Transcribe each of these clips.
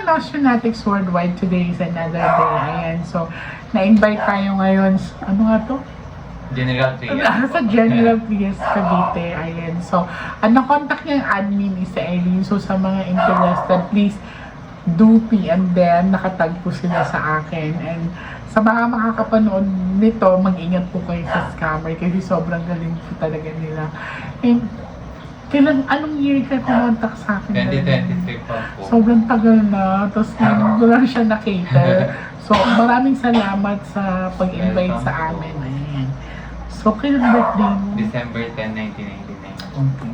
mga Nostranautics Worldwide, today is another day. Ayan, so, na-invite tayo ngayon. Ano nga to? General Trias. Sa General Trias Cavite. Ayan, so, ang contact niya yung admin is si Eileen. So, sa mga interested, please do PM them. Nakatag po sila sa akin. And sa mga makakapanood nito, mag-ingat po kayo sa scammer kasi sobrang galing po talaga nila. And anong year ka kumontak sa akin? 2023 pa po. Sobrang tagal na. Tapos ngayon ko lang siya na-cater. So, maraming salamat sa pag-invite sa amin. Ayan. So, kailan birthday mo? December 10, 1999. Okay.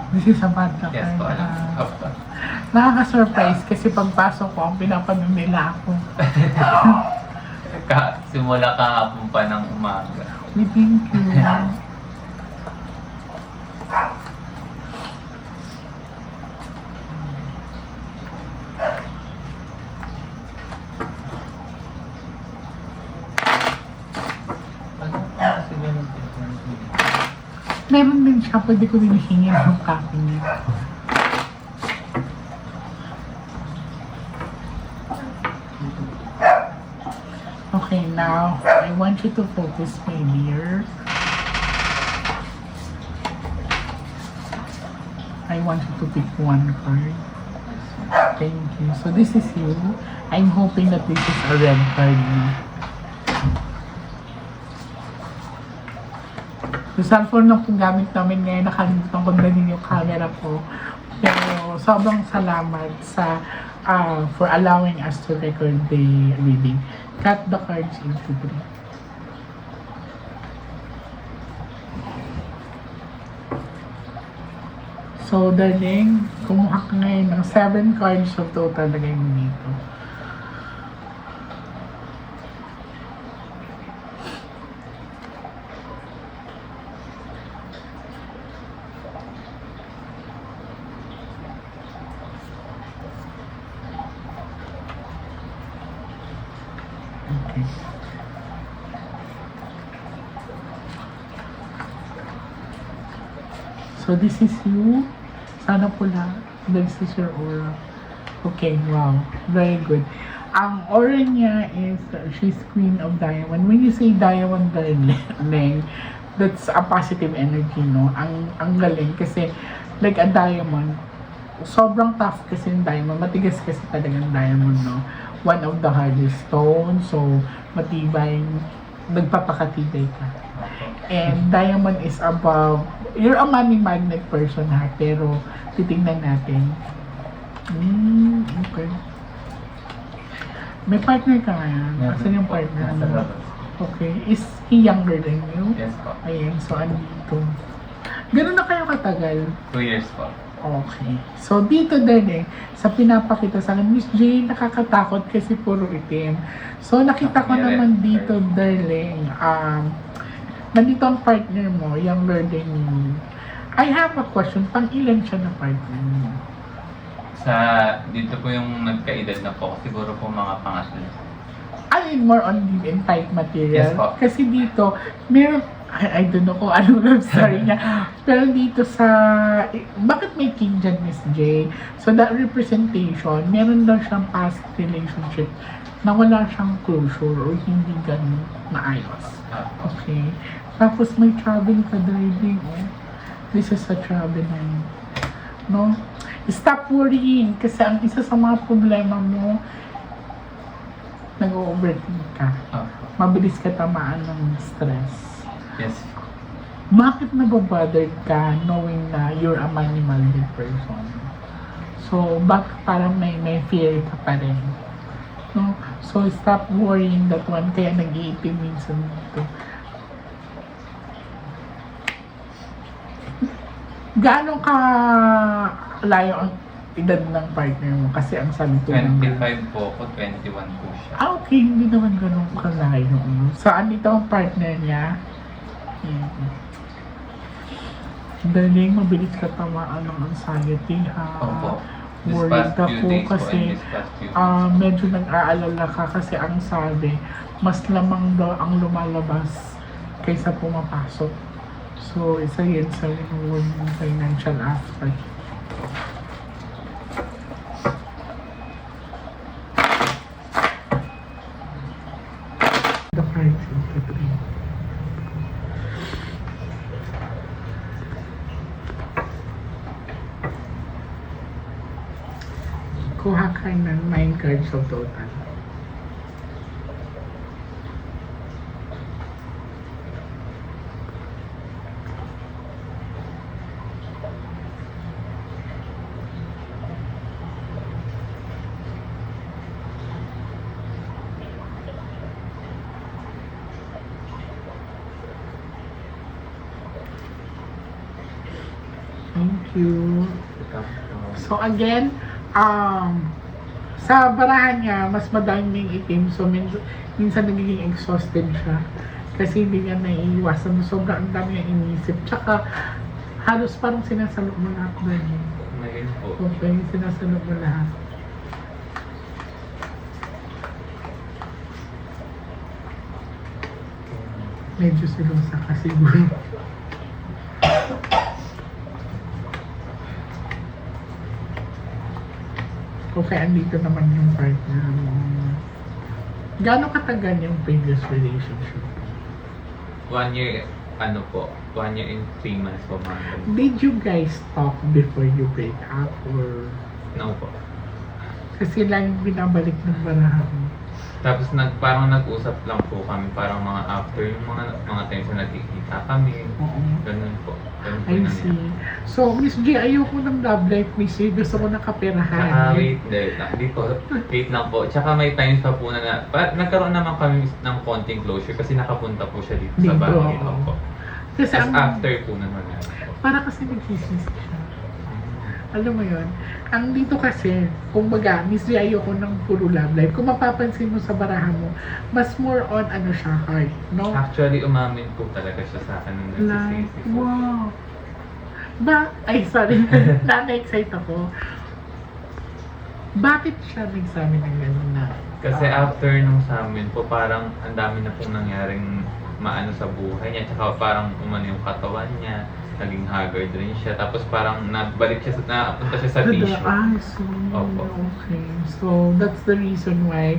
This is a bad luck. Yes po, alam. Opo. Nakaka-surprise kasi pagpasok ko, ang pinapanood nila ako. Simula kahapon pa ng umaga. We thank you. Meron din siya, pwede ko din hingin yung copy niya. Okay, now, I want you to focus, my dear. I want you to pick one card. Thank you. So, this is you. I'm hoping that this is a red card. Yung cellphone na po gamit namin ngayon, nakalimutan ko na din yung camera ko. Pero sobrang salamat sa for allowing us to record the reading. Cut the cards into three. So, darling, kumuha ka ngayon ng 7 cards of total lagay mo dito. Okay. So this is you. Sana pula. This is your aura. Okay, wow. Very good. Ang aura niya is, she's Queen of Diamond. When you say Diamond, darling, that's a positive energy, no? Ang galing kasi, like a diamond, sobrang tough kasi yung diamond. Matigas kasi talagang diamond, no? One of the hardest stones, so matibay, nagpapakatibay ka. And diamond is above, you're a money magnet person ha, pero titingnan natin. Okay. May partner ka ngayon? Asan yung partner mo? Okay. Is he younger than you? Yes po. Ayan, so andito. Gano'n na kayo katagal? 2 years po. Okay. So, dito din sa pinapakita sa akin, Miss J, nakakatakot kasi puro itim. So, nakita ko naman dito, darling, nandito ang partner mo, younger than you. I have a question, pang ilan siya na partner mo? Dito po yung nagkaedad na po, siguro po mga pangatlo. I mean, more on live-in type material. Yes po. Kasi dito, meron, I don't know kung anong love story niya. Pero dito sa, bakit may king dyan, Miss J? So that representation, meron daw siyang past relationship na wala siyang closure or hindi ganun maayos. Okay. Tapos may travel ka driving, oh. This is a traveling. No? Stop worrying kasi ang isa sa mga problema mo, nag-overthink ka. Mabilis ka tamaan ng stress. Yes. Bakit nababothered ka knowing na you're a money-minded person? So, bakit parang may fear ka pa rin? No? So, stop worrying that one. Kaya nag-iipin minsan dito. Gaano ka layo ang edad ng partner mo? Kasi ang sabi ko 25 po ako, 21 po siya. Okay, hindi naman ganun kalayo. Saan ito ang partner niya? Daling, mabilis ka tamaan ng anxiety, ha? Opo. This Worried past few ako days po kasi and this past few days. medyo nag-aalala ka kasi ang sabi, mas lamang daw ang lumalabas kaysa pumapasok. So, isa yan sa yung financial aspect. The cards in the three. Kuha ka ng 9 cards of total. Thank you. So again, sa barahan niya, mas madaming itim. So minsan nagiging exhausted siya. Kasi hindi niya naiiwasan. Sobrang ang dami niya iniisip. Tsaka halos parang sinasalo mo lahat doon. Ngayon po. Okay, sinasalo mo lahat. Medyo silosa ka siguro. Okay, andito naman yung part na gaano katagal yung previous relationship? 1 year, ano po, 1 year and 3 months po mga ganun. Did you guys talk before you break up or No po. kasi lang binabalik ng barahan? Tapos parang nag-usap lang po kami, parang mga after yung mga times na nagkikita kami. Oo. Ganun po. Ganun po I yung see. nangyari. So, Miss J, ayoko ng love life, Miss J. Gusto ko ng kaperahan. Wait lang po. Tsaka may times pa po nagkaroon naman kami ng konting closure kasi nakapunta po siya dito Dito, sa bahay. oo. Opo. Kasi Tapos ang, after po naman. para kasi nagsisisi siya. Alam mo yon, ang dito kasi, kumbaga, Miss J, ayoko ng puro love life. Kung mapapansin mo sa barahan mo, mas more on ano siya, heart, no? Actually, umamin po talaga siya sa akin nung Like, nagsisisi po. wow. Ay, sorry. Na-excite ako. Bakit siya nagsabi ng gano'n na? Kasi after nung sa amin po, parang ang dami na pong nangyaring maano sa buhay niya. Tsaka parang umano yung katawan niya. Naging haggard rin siya. Tapos parang napunta siya sa tissue. Ah, so, Opo. okay. So, that's the reason why.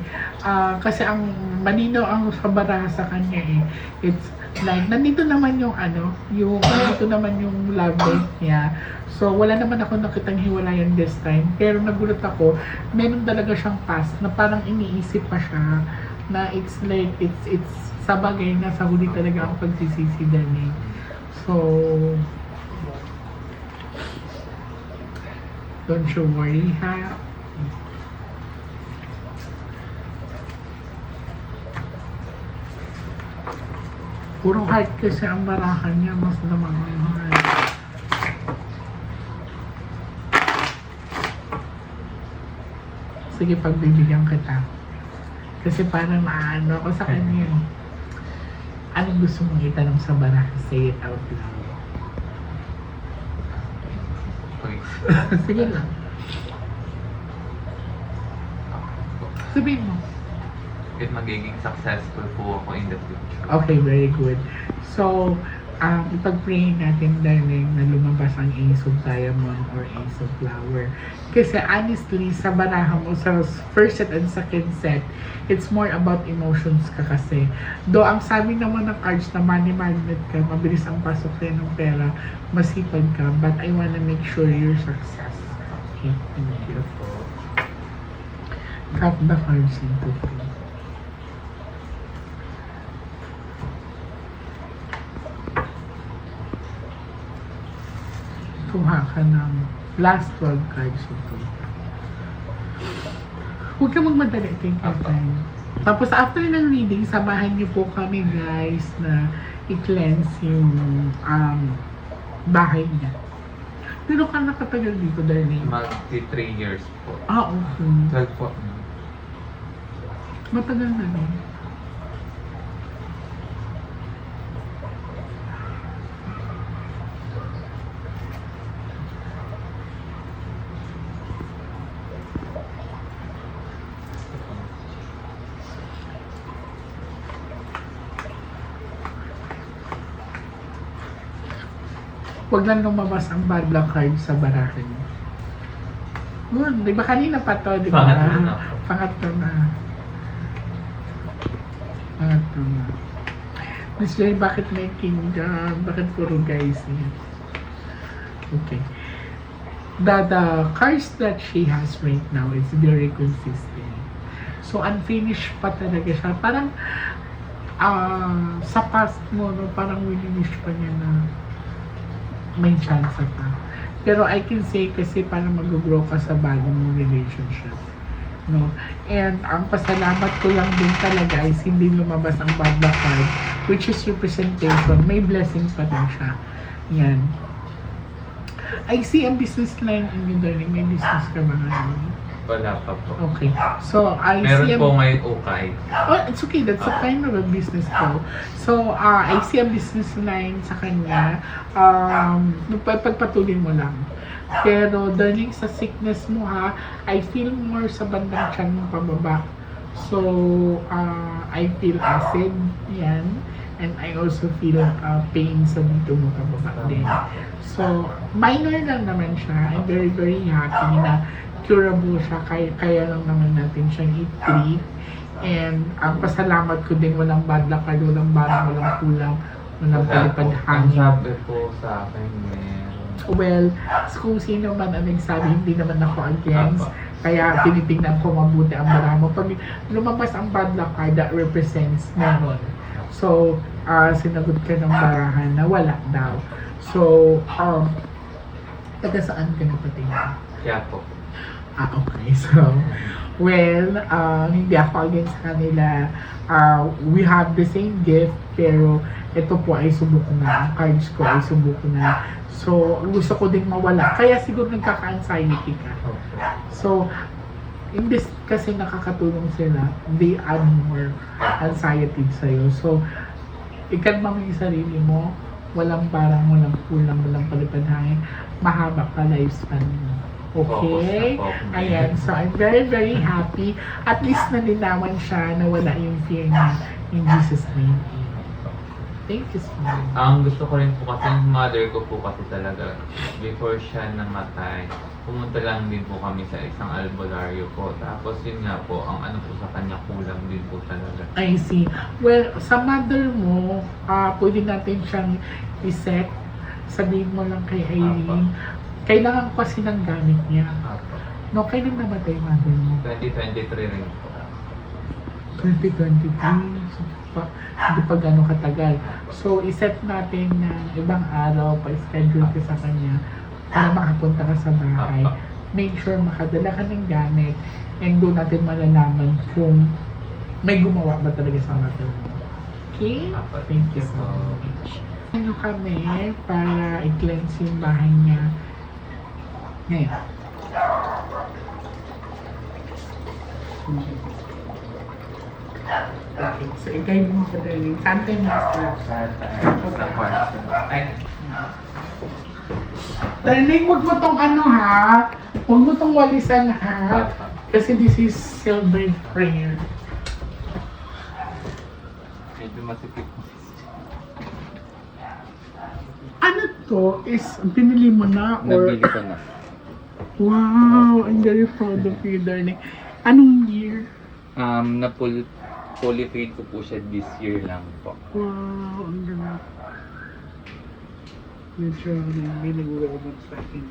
Kasi ang malinaw ang kabara sa kanya eh. It's like, nandito naman yung nandito naman yung love life niya. So, wala naman ako nakitang hiwalayan this time. Pero nagulat ako, meron talaga siyang past na parang iniisip pa siya na it's like, it's sa bagay na sa huli talaga ang pagsisisi din eh. So, don't you worry, ha? Puro heart kasi ang barahan niya, mas naman ang heart. Sige, pagbibigyan kita. Kasi parang maano ako sa kanya. Anong gusto mong itanong sa barahan? Say it out loud. Okay. Sige lang. Sabihin mo. If magiging successful po ako in the future. Okay, very good. So, ipag-pray natin, darling, na lumabas ang Ace of Diamond or Ace of Flower. Kasi honestly, sa barahan mo, sa first set and second set, it's more about emotions ka kasi. Though ang sabi naman ng cards na money magnet ka, mabilis ang pasok sa'yo ng pera, masipag ka, but I wanna make sure you're success. Okay, thank you. Cut the cards into two. Kuha ka ng last 12 cards ito. Huwag ka magmadali, take your time. Tapos after ng reading, samahan niyo po kami guys na i-cleanse yung bahay niya. Pero ka nakatagal dito, darling? Magti 3 years po. Okay. 12 po. Matagal na rin. Huwag lang lumabas ang bad luck card sa barahan mo. Good. Di ba kanina pa to, di ba? Pangatlo na. Pangatlo na. Pangatlo na. Miss Jay, bakit may king dyan? Bakit puro guys yan? Okay. The cards that she has right now is very consistent. So, unfinished pa talaga siya. Parang, sa past mo, no, parang winiwish pa niya na may chance pa. Pero I can say kasi parang mag-grow ka sa bagong mong relationship. No? And ang pasalamat ko lang din talaga is hindi lumabas ang bad luck card, which is representation. May blessing pa din siya. Yan. I see a business line in you, darling. May business ka ba ngayon? Wala pa po. Okay. So, I Meron see a... po ngayon ukay. Oh, it's okay. That's a kind of a business ko. So, I see a business line sa kanya. Pagpatuloy mo lang. Pero, darling, sa sickness mo ha, I feel more sa bandang tiyan mo pababa. So, I feel acid. Yan. And I also feel pain sa dito mo pababa din. So, minor lang naman siya. I'm very, very happy na curable siya, kaya lang naman natin siyang i-treat. And ang pasalamat ko din, walang bad luck card, walang barang, walang kulang, walang palipad Ang hangin. sabi po sa akin, meron. Well, kung sino man ang nagsabi, hindi naman ako against. Kaya tinitingnan ko mabuti ang barang mo. Pag lumabas ang bad luck card, that represents meron. So, sinagot ka ng barahan na wala daw. So, taga saan ka napatingin? Kaya po. Okay. So, well, hindi ako against kanila. We have the same gift, pero ito po ay subok ko na. Ang cards ko ay subok ko na. So, gusto ko din mawala. Kaya siguro nagkaka-anxiety ka. So, imbes kasi nakakatulong sila, they add more anxiety sa'yo. So, ikalma mo yung sarili mo, walang parang, walang kulang, walang palipad hangin, mahaba pa lifespan mo. Okay? Ayan. So, I'm very, very happy. At least nalinawan siya na wala yung fear niya in Jesus' name. Thank you so much. Ang gusto ko rin po kasi, yung mother ko po kasi talaga, before siya namatay, pumunta lang din po kami sa isang albularyo po. Tapos yun nga po, ang ano po sa kanya, kulang din po talaga. I see. Well, sa mother mo, pwede natin siyang iset. Sabihin mo lang kay Irene. Kailangan ko kasi ng gamit niya. No, kailan namatay mother mo? 2023 rin po. 2023. So, hindi pa gano'ng katagal. So, iset natin ng ibang araw, pa-schedule ka sa kanya para makapunta ka sa bahay. Make sure makadala ka ng gamit and doon natin malalaman kung may gumawa ba talaga sa mother mo. Okay? Thank you so much. Ano kami para i-cleanse yung bahay niya ngayon. Okay, so i-guide mo ko dali. Sante master. Sa kwarto. Ay, Darling, wag mo tong ano ha. Wag mo tong walisan ha. Kasi this is silver prayer. medyo masipit po. Ano to? Is binili mo na? Or... Nabili ko na. Wow, I'm very proud of you, darling. Anong year? Fully paid ko po siya this year lang po. Wow, ang ganda. Medyo may nag-uwag sa akin.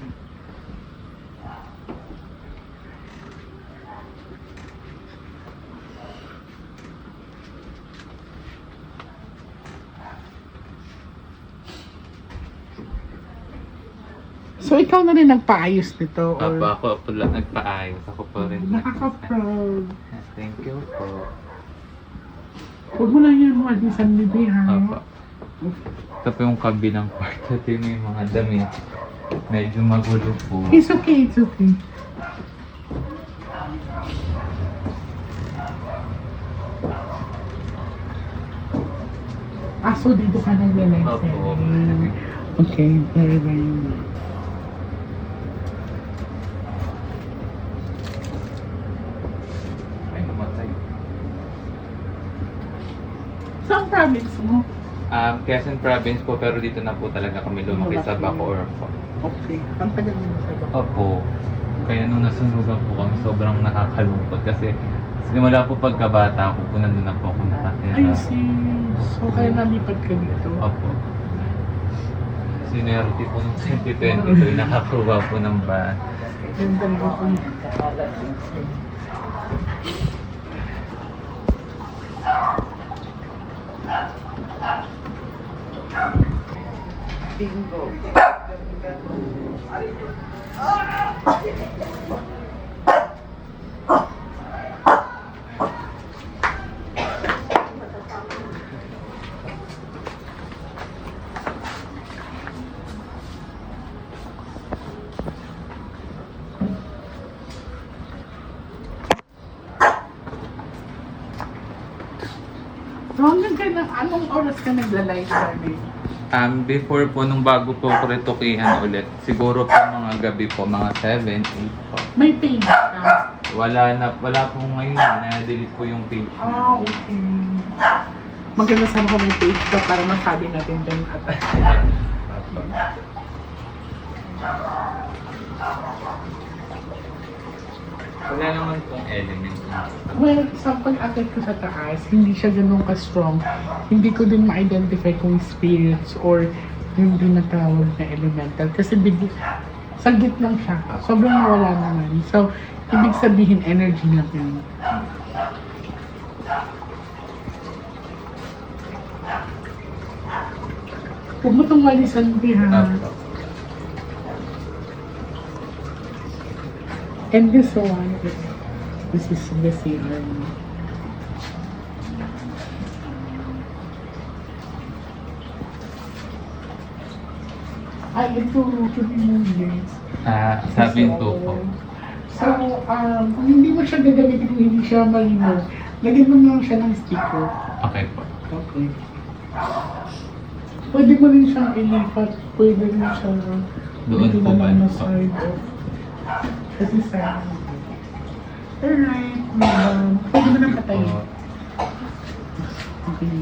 So, ikaw na rin nagpaayos nito? Or... Ako po lang nagpaayos. Ako po rin. Nakaka-proud. Thank you po. Huwag mo lang yan walisan, bibi, ha? Apa. Ito po yung kabilang kwarto. Ito yung mga damit. Medyo magulo po. It's okay, it's okay. So dito ka nag-live Opo. Okay, very, very good. Ay, namatay. Saan province mo? Quezon Province po, pero dito na po talaga kami lumaki sa Bacoor po. Okay. Ang tagal mo sa Bacoor. Opo. Kaya nung nasunugan po kami, sobrang nakakalungkot kasi simula po pagkabata ko po, nandun na po ako nakatira. I see. So, kaya nalipat ka dito. Opo. Sinerte po nung 2022, nakakuha po ng bahay. Yung dalawa ko Bingo. So, hanggang ka na, anong oras ka nagla-live serving? Before po, nung bago po ako retukihan ulit, siguro po mga gabi po, mga 7, 8 po. May page ka? Wala po ngayon, na-delete po yung page. Ah, okay. Maganda sana kung may page ka para masabi natin dyan at Wala naman pong element. well, sa pag-akit ko sa taas, hindi siya ganun ka-strong. Hindi ko din ma-identify kung spirits or yung tinatawag na elemental. Kasi saglit lang siya. Sobrang wala naman. So, ibig sabihin, energy lang yun. Huwag mo itong walisan, ha? And this one, this is the CR. Ay, ito, yes. Sabi po po. So, kung hindi mo siya gagamitin, kung hindi siya malinaw, lagyan mo lang siya ng sticker. Okay po. Okay. Pwede mo rin siyang ilipat, pwede rin siya Doon po ba? na side off. Kasi sa alright, pwede mo nang patayin. Okay.